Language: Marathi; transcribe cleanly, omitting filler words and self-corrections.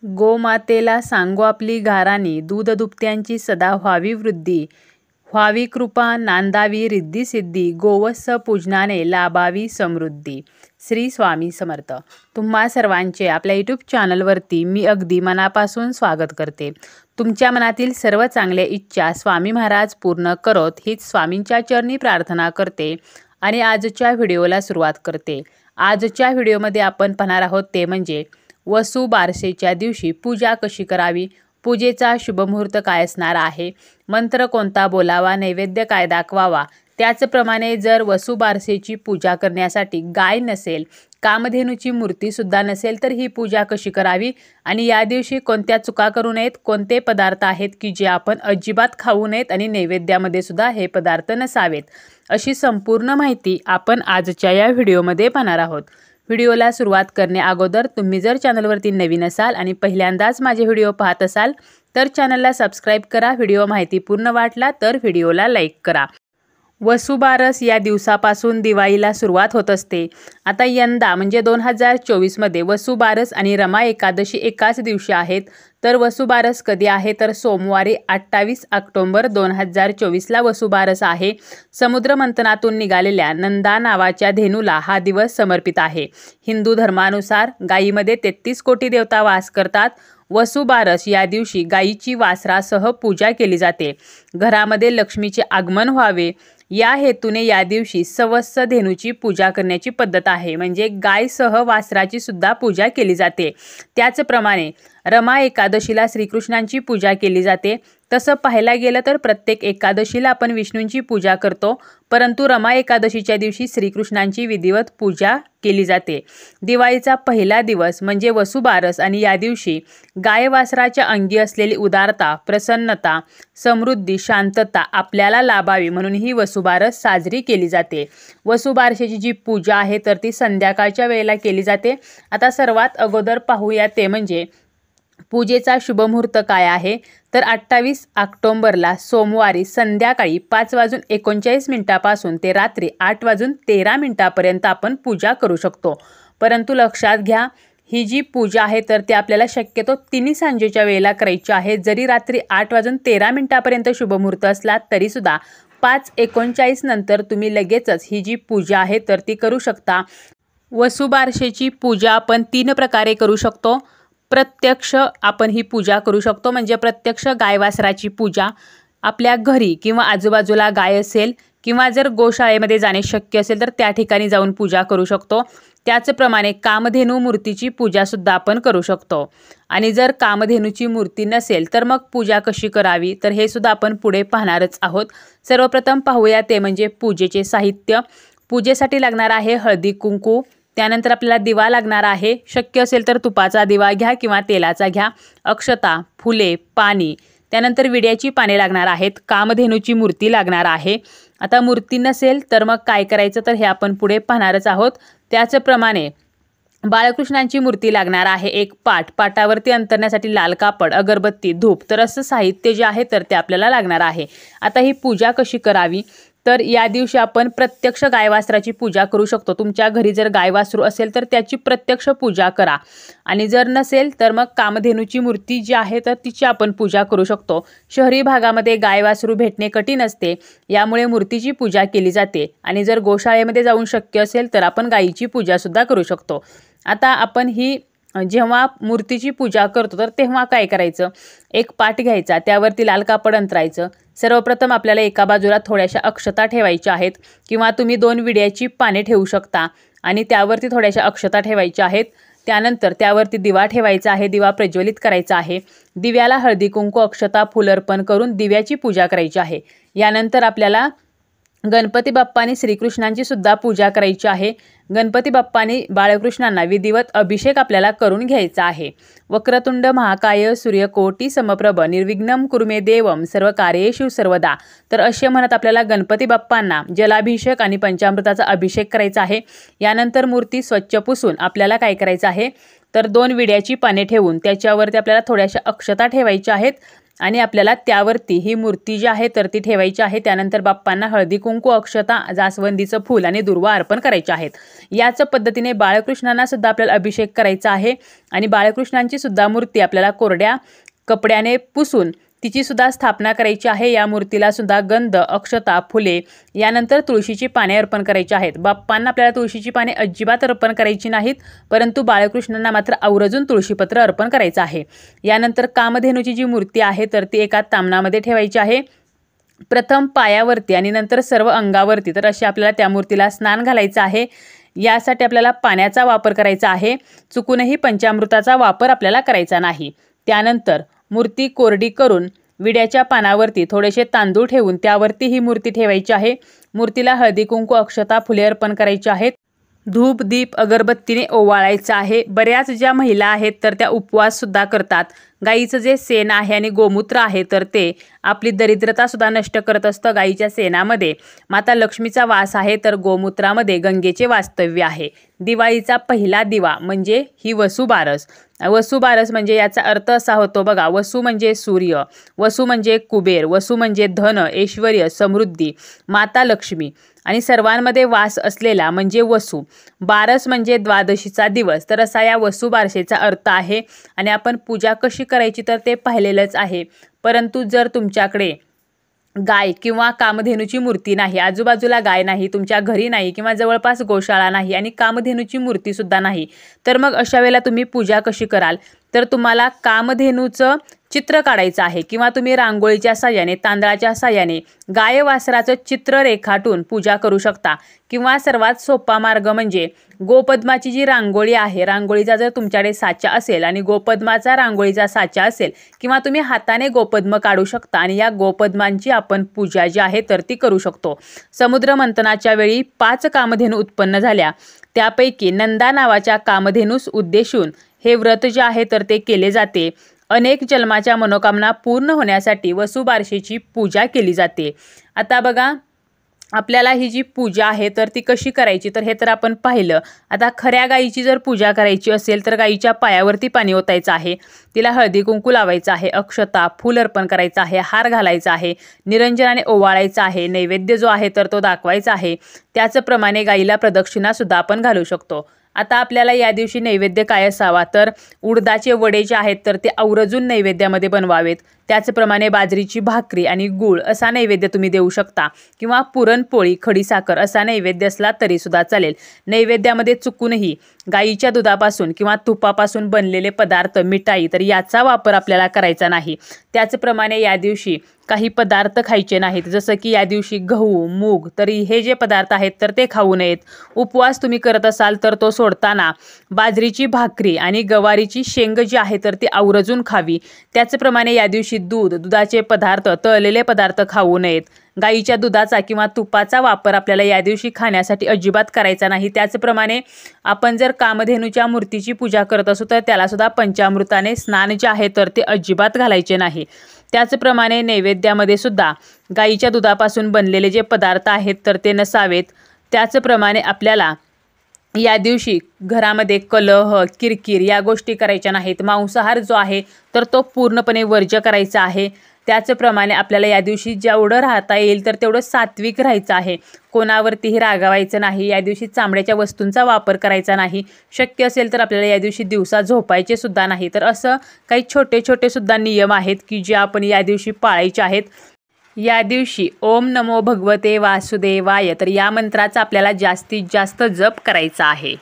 गोमातेला सांगो आपली गाराणी, दूध दुभत्यांची सदा व्हावी वृद्धी. व्हावी कृपा नांदावी रिद्धी सिद्धी, गोवत्स पूजनाने लाभावी समृद्धी. श्री स्वामी समर्थ. तुम्हा सर्वांचे आपल्या यूट्यूब चॅनलवरती मी अगदी मनापासून स्वागत करते. तुमच्या मनातील सर्व चांगल्या इच्छा स्वामी महाराज पूर्ण करोत हीच स्वामींच्या चरणी प्रार्थना करते आणि आजच्या व्हिडिओला सुरुवात करते. आजच्या व्हिडिओमध्ये आपण पाहणार आहोत ते म्हणजे वसुबारसेच्या दिवशी पूजा कशी करावी, पूजेचा शुभमुहूर्त काय असणार आहे, मंत्र कोणता बोलावा, नैवेद्य काय दाखवावा. त्याचप्रमाणे जर वसुबारसेची पूजा करण्यासाठी गाय नसेल, कामधेनूची मूर्तीसुद्धा नसेल तर ही पूजा कशी करावी आणि या दिवशी कोणत्या चुका करू नयेत, कोणते पदार्थ आहेत की जे आपण अजिबात खाऊ नयेत आणि नैवेद्यामध्ये सुद्धा हे पदार्थ नसावेत, अशी संपूर्ण माहिती आपण आजच्या या व्हिडिओमध्ये पाहणार आहोत. व्हिडिओला सुरुवात करण्या अगोदर तुम्ही जर चॅनलवरती नवीन असाल आणि पहिल्यांदाच माझे व्हिडिओ पाहत असाल तर चॅनलला सबस्क्राईब करा. व्हिडिओ माहिती पूर्ण वाटला तर व्हिडिओला लाईक करा. वसुबारस या दिवसापासून दिवाळीला सुरुवात होत असते. आता यंदा म्हणजे 2024 मध्ये वसुबारस आणि रमा एकादशी एकाच दिवशी आहेत. तर वसुबारस कधी आहे तर सोमवारी 28 ऑक्टोबर 2024ला वसुबारस आहे. समुद्र मंथनातून निघालेल्या नंदा नावाच्या धेनूला हा दिवस समर्पित आहे. हिंदू धर्मानुसार गायीमध्ये 33 कोटी देवता वास करतात. वसुबारस या दिवशी गायीची वासरासह पूजा केली जाते. घरामध्ये लक्ष्मीचे आगमन व्हावे या हेतूने या दिवशी सवत्स धेनूची पूजा करण्याची पद्धत आहे. म्हणजे गायसह वासराची सुद्धा पूजा केली जाते. त्याचप्रमाणे रमा एकादशीला श्रीकृष्णांची पूजा केली जाते. तसं पाहायला गेलं तर प्रत्येक एकादशीला आपण विष्णूंची पूजा करतो, परंतु रमा एकादशीच्या दिवशी श्रीकृष्णांची विधिवत पूजा केली जाते. दिवाळीचा पहिला दिवस म्हणजे वसुबारस आणि या दिवशी गाय वासराच्या अंगी असलेली उदारता, प्रसन्नता, समृद्धी, शांतता आपल्याला लाभावी म्हणून ही वसुबारस साजरी केली जाते. वसुबारसेची जी पूजा आहे तर ती संध्याकाळच्या वेळेला केली जाते. आता सर्वात अगोदर पाहूया ते म्हणजे पूजेचा शुभमुहूर्त काय आहे तर 28 ऑक्टोबरला सोमवारी संध्याकाळी 5:39 पासून ते रात्री 8:13 पर्यंत आपण पूजा करू शकतो. परंतु लक्षात घ्या, ही जी पूजा आहे तर ती आपल्याला शक्यतो तिन्ही सांजेच्या वेळेला करायची आहे. जरी रात्री 8:13 पर्यंत शुभमुहूर्त असला तरीसुद्धा 5:39 नंतर तुम्ही लगेचच ही जी पूजा आहे तर ती करू शकता. वसुबारसेची पूजा आपण 3 प्रकारे करू शकतो. प्रत्यक्ष आपण ही पूजा करू शकतो, म्हणजे प्रत्यक्ष गाय वासराची पूजा आपल्या घरी किंवा आजूबाजूला गाय असेल किंवा जर गोशाळेमध्ये जाणे शक्य असेल तर त्या ठिकाणी जाऊन पूजा करू शकतो. त्याचप्रमाणे कामधेनू मूर्तीची पूजासुद्धा आपण करू शकतो. आणि जर कामधेनूची मूर्ती नसेल तर मग पूजा कशी करावी तर हे सुद्धा आपण पुढे पाहणारच आहोत. सर्वप्रथम पाहूया ते म्हणजे पूजेचे साहित्य. पूजेसाठी लागणार आहे हळदी कुंकू, त्यानंतर आपल्याला दिवा लागणार आहे. शक्य असेल तर तुपाचा दिवा घ्या किंवा तेलाचा घ्या. अक्षता, फुले, पाणी, त्यानंतर विड्याची पाने लागणार आहेत. कामधेनूची मूर्ती लागणार आहे. आता मूर्ती नसेल तर मग काय करायचं तर हे आपण पुढे पाहणारच आहोत. त्याचप्रमाणे बाळकृष्णांची मूर्ती लागणार आहे. एक पाटावरती अंतरण्यासाठी लाल कापड, अगरबत्ती, धूप, तर असं साहित्य जे आहे तर ते आपल्याला लागणार आहे. आता ही पूजा कशी करावी तर या दिवशी आपण प्रत्यक्ष गायवासराची पूजा करू शकतो. तुमच्या घरी जर गायवासरू असेल तर त्याची प्रत्यक्ष पूजा करा आणि जर नसेल तर मग कामधेनूची मूर्ती जी आहे तर तिची आपण पूजा करू शकतो. शहरी भागामध्ये गायवासरू भेटणे कठीण असते, यामुळे मूर्तीची पूजा केली जाते आणि जर गोशाळेमध्ये जाऊन शक्य असेल तर आपण गायीची पूजासुद्धा करू शकतो. आता आपण ही जेव्हा मूर्तीची पूजा करतो तर तेव्हा काय करायचं, एक पाट घ्यायचा, त्यावरती लाल कापड अंतरायचं. सर्वप्रथम आपल्याला एका बाजूला थोड्याशा अक्षता ठेवायच्या आहेत किंवा तुम्ही 2 विड्याची पाने ठेवू शकता आणि त्यावरती थोड्याशा अक्षता ठेवायच्या आहेत. त्यानंतर त्यावरती दिवा ठेवायचा आहे, दिवा प्रज्वलित करायचा आहे. दिव्याला हळदी कुंकू, अक्षता, फूल अर्पण करून दिव्याची पूजा करायची आहे. यानंतर आपल्याला गणपती बाप्पांनी श्रीकृष्णांची सुद्धा पूजा करायची आहे. गणपती बाप्पांनी बाळकृष्णांना विधिवत अभिषेक आपल्याला करून घ्यायचा आहे. वक्रतुंड महाकाय सूर्यकोटी समप्रभ निर्विघ्नं कुरु मे देवम सर्व कार्येषु सर्वदा, तर असे म्हणत आपल्याला गणपती बाप्पांना जलाभिषेक आणि पंचामृताचा अभिषेक करायचा आहे. यानंतर मूर्ती स्वच्छ पुसून आपल्याला काय करायचं आहे तर 2 विड्याची पाने ठेवून त्याच्यावरती आपल्याला थोड्याशा अक्षता ठेवायच्या आहेत आणि आपल्याला त्यावरती ही मूर्ती जी आहे तर ती ठेवायची आहे। त्यानंतर बाप्पांना हळदी कुंकू, अक्षता, जास्वंदीचं फूल आणि दुर्वा अर्पण करायचे आहेत। याच पद्धतीने बाळकृष्णांना सुद्धा आपल्याला अभिषेक करायचा आहे आणि बाळकृष्णांची सुद्धा मूर्ती आपल्याला कोरड्या कपड्याने पुसून तिची सुद्धा स्थापना करायची आहे। या मूर्तीला सुद्धा गंध, अक्षता, फुले यानंतर तुळशीची पाने अर्पण करायची आहेत। बाप्पांना आपल्याला तुळशीची पाने अजिबात अर्पण करायची नाहीत, परंतु बाळकृष्णांना मात्र आवर्जून तुळशीपत्र अर्पण करायचं आहे। यानंतर कामधेनूची जी मूर्ती आहे तर ती एका तामणामध्ये ठेवायची आहे। प्रथम पायावरती आणि नंतर सर्व अंगावरती तर अशी आपल्याला त्या मूर्तीला स्नान घालायचं आहे। यासाठी आपल्याला पाण्याचा वापर करायचा आहे, चुकूनही पंचामृताचा वापर आपल्याला करायचा नाही। त्यानंतर मूर्ती कोरडी करून विड्याच्या पानावरती थोडेसे तांदूळ ठेवून त्यावरती ही मूर्ती ठेवायची आहे। मूर्तीला हळदी कुंकू, अक्षता, फुले अर्पण करायची आहेत। धूप, दीप, अगरबत्तीने ओवाळायचं आहे। बऱ्याच ज्या महिला आहेत तर त्या उपवास सुद्धा करतात। गाईचं जे शेण आहे आणि गोमूत्र आहे तर ते आपली दरिद्रता सुद्धा नष्ट करत असतं। गाईच्या शेणामध्ये माता लक्ष्मीचा वास आहे तर गोमूत्रामध्ये गंगेचे वास्तव्य आहे। दिवाळीचा पहिला दिवा म्हणजे ही वसुबारस। वसुबारस म्हणजे याचा अर्थ असा होतो बघा, वसु म्हणजे सूर्य, वसु म्हणजे कुबेर, वसु म्हणजे धन, ऐश्वर्य, समृद्धी, माता लक्ष्मी आणि सर्वांमध्ये वास असलेला म्हणजे वसु। बारस म्हणजे द्वादशीचा दिवस। तर असा या वसुबारसेचा अर्थ आहे आणि आपण पूजा कशी करायची तर ते पाहिलेलंच आहे। परंतु जर तुमच्याकडे गाय किंवा कामधेनूची मूर्ती नाही, आजूबाजूला गाय नाही, तुमच्या घरी नाही किंवा जवळपास गोशाळा नाही आणि कामधेनूची मूर्ती सुद्धा नाही, तर मग अशा वेळेला तुम्ही पूजा कशी कराल तर तुम्हाला कामधेनूचं चित्र काढायचं आहे किंवा तुम्ही रांगोळीच्या साहाय्याने, तांदळाच्या साहाय्याने गाय वासराचं चित्र रेखाटून पूजा करू शकता। किंवा सर्वात सोपा मार्ग म्हणजे गोपद्माची जी रांगोळी आहे, रांगोळीचा जर तुमच्याकडे साचा असेल आणि गोपद्माचा रांगोळीचा साचा असेल किंवा तुम्ही हाताने गोपद्म काढू शकता आणि या गोपद्मांची आपण पूजा जी आहे तर ती करू शकतो। समुद्र मंथनाच्या वेळी 5 कामधेनू उत्पन्न झाल्या, त्यापैकी नंदा नावाच्या कामधेनूस उद्देशून हे व्रत जे आहे तर ते केले जाते। अनेक जन्माच्या मनोकामना पूर्ण होण्यासाठी वसुबारसेची पूजा केली जाते। आता बघा, आपल्याला ही जी पूजा आहे तर ती कशी करायची तर हे तर आपण पाहिलं। आता खऱ्या गाईची जर पूजा करायची असेल तर गाईच्या पायावरती पाणी ओतायचं आहे, तिला हळदी कुंकू लावायचं आहे, अक्षता, फूल अर्पण करायचं आहे, हार घालायचा आहे, निरंजनाने ओवाळायचा आहे, नैवेद्य जो आहे तर तो दाखवायचा आहे। त्याचप्रमाणे गाईला प्रदक्षिणा सुद्धा आपण घालू शकतो। आता आपल्याला या दिवशी नैवेद्य काय असावा तर उडदाचे वडे जे आहेत तर ते आवर्जून नैवेद्यामध्ये बनवावेत। त्याचप्रमाणे बाजरीची भाकरी आणि गूळ असा नैवेद्य तुम्ही देऊ शकता किंवा पुरणपोळी, खडीसाखर असा नैवेद्य असला तरी सुद्धा चालेल। नैवेद्यामध्ये चुकूनही गाईच्या दुधापासून किंवा तुपापासून बनलेले पदार्थ, मिठाई तर याचा वापर आपल्याला करायचा नाही। त्याचप्रमाणे या दिवशी काही पदार्थ खायचे नाहीत, जसं की या दिवशी गहू, मूग तरी हे जे पदार्थ आहेत तर ते खाऊ नयेत। उपवास तुम्ही करत असाल तर तो सोडताना बाजरीची भाकरी आणि गवारीची शेंग जी आहे तर ती आवर्जून खावी। त्याचप्रमाणे या दिवशी दूध, दुधाचे पदार्थ, तळलेले पदार्थ खाऊ नयेत। गाईच्या दुधाचा किंवा तुपाचा वापर आपल्याला या दिवशी खाण्यासाठी अजिबात करायचा नाही। त्याचप्रमाणे आपण जर कामधेनूच्या मूर्तीची पूजा करत असू तर त्याला सुद्धा पंचामृताने स्नान जे आहे तर ते अजिबात घालायचे नाही। त्याचप्रमाणे नैवेद्यामध्ये सुद्धा गाईच्या दुधापासून बनलेले जे पदार्थ आहेत तर ते नसावेत। त्याचप्रमाणे आपल्याला या दिवशी घरामध्ये कलह, किरकिर या गोष्टी करायच्या नाहीत। मांसाहार जो आहे तर तो पूर्णपणे वर्ज्य करायचा आहे। त्याचप्रमाणे आपल्याला या दिवशी जेवढं राहता येईल तर तेवढं सात्विक राहायचं आहे, कोणावरतीही रागावायचं नाही। या दिवशी चामड्याच्या वस्तूंचा वापर करायचा नाही। शक्य असेल तर आपल्याला या दिवशी दिवसा झोपायचे सुद्धा नाही। तर असं काही छोटे छोटे सुद्धा नियम आहेत की जे आपण या दिवशी पाळायचे आहेत। या दिवशी ओम नमो भगवते वासुदेवाय तर या मंत्राचा आपल्याला जास्तीत जास्त जप करायचा आहे।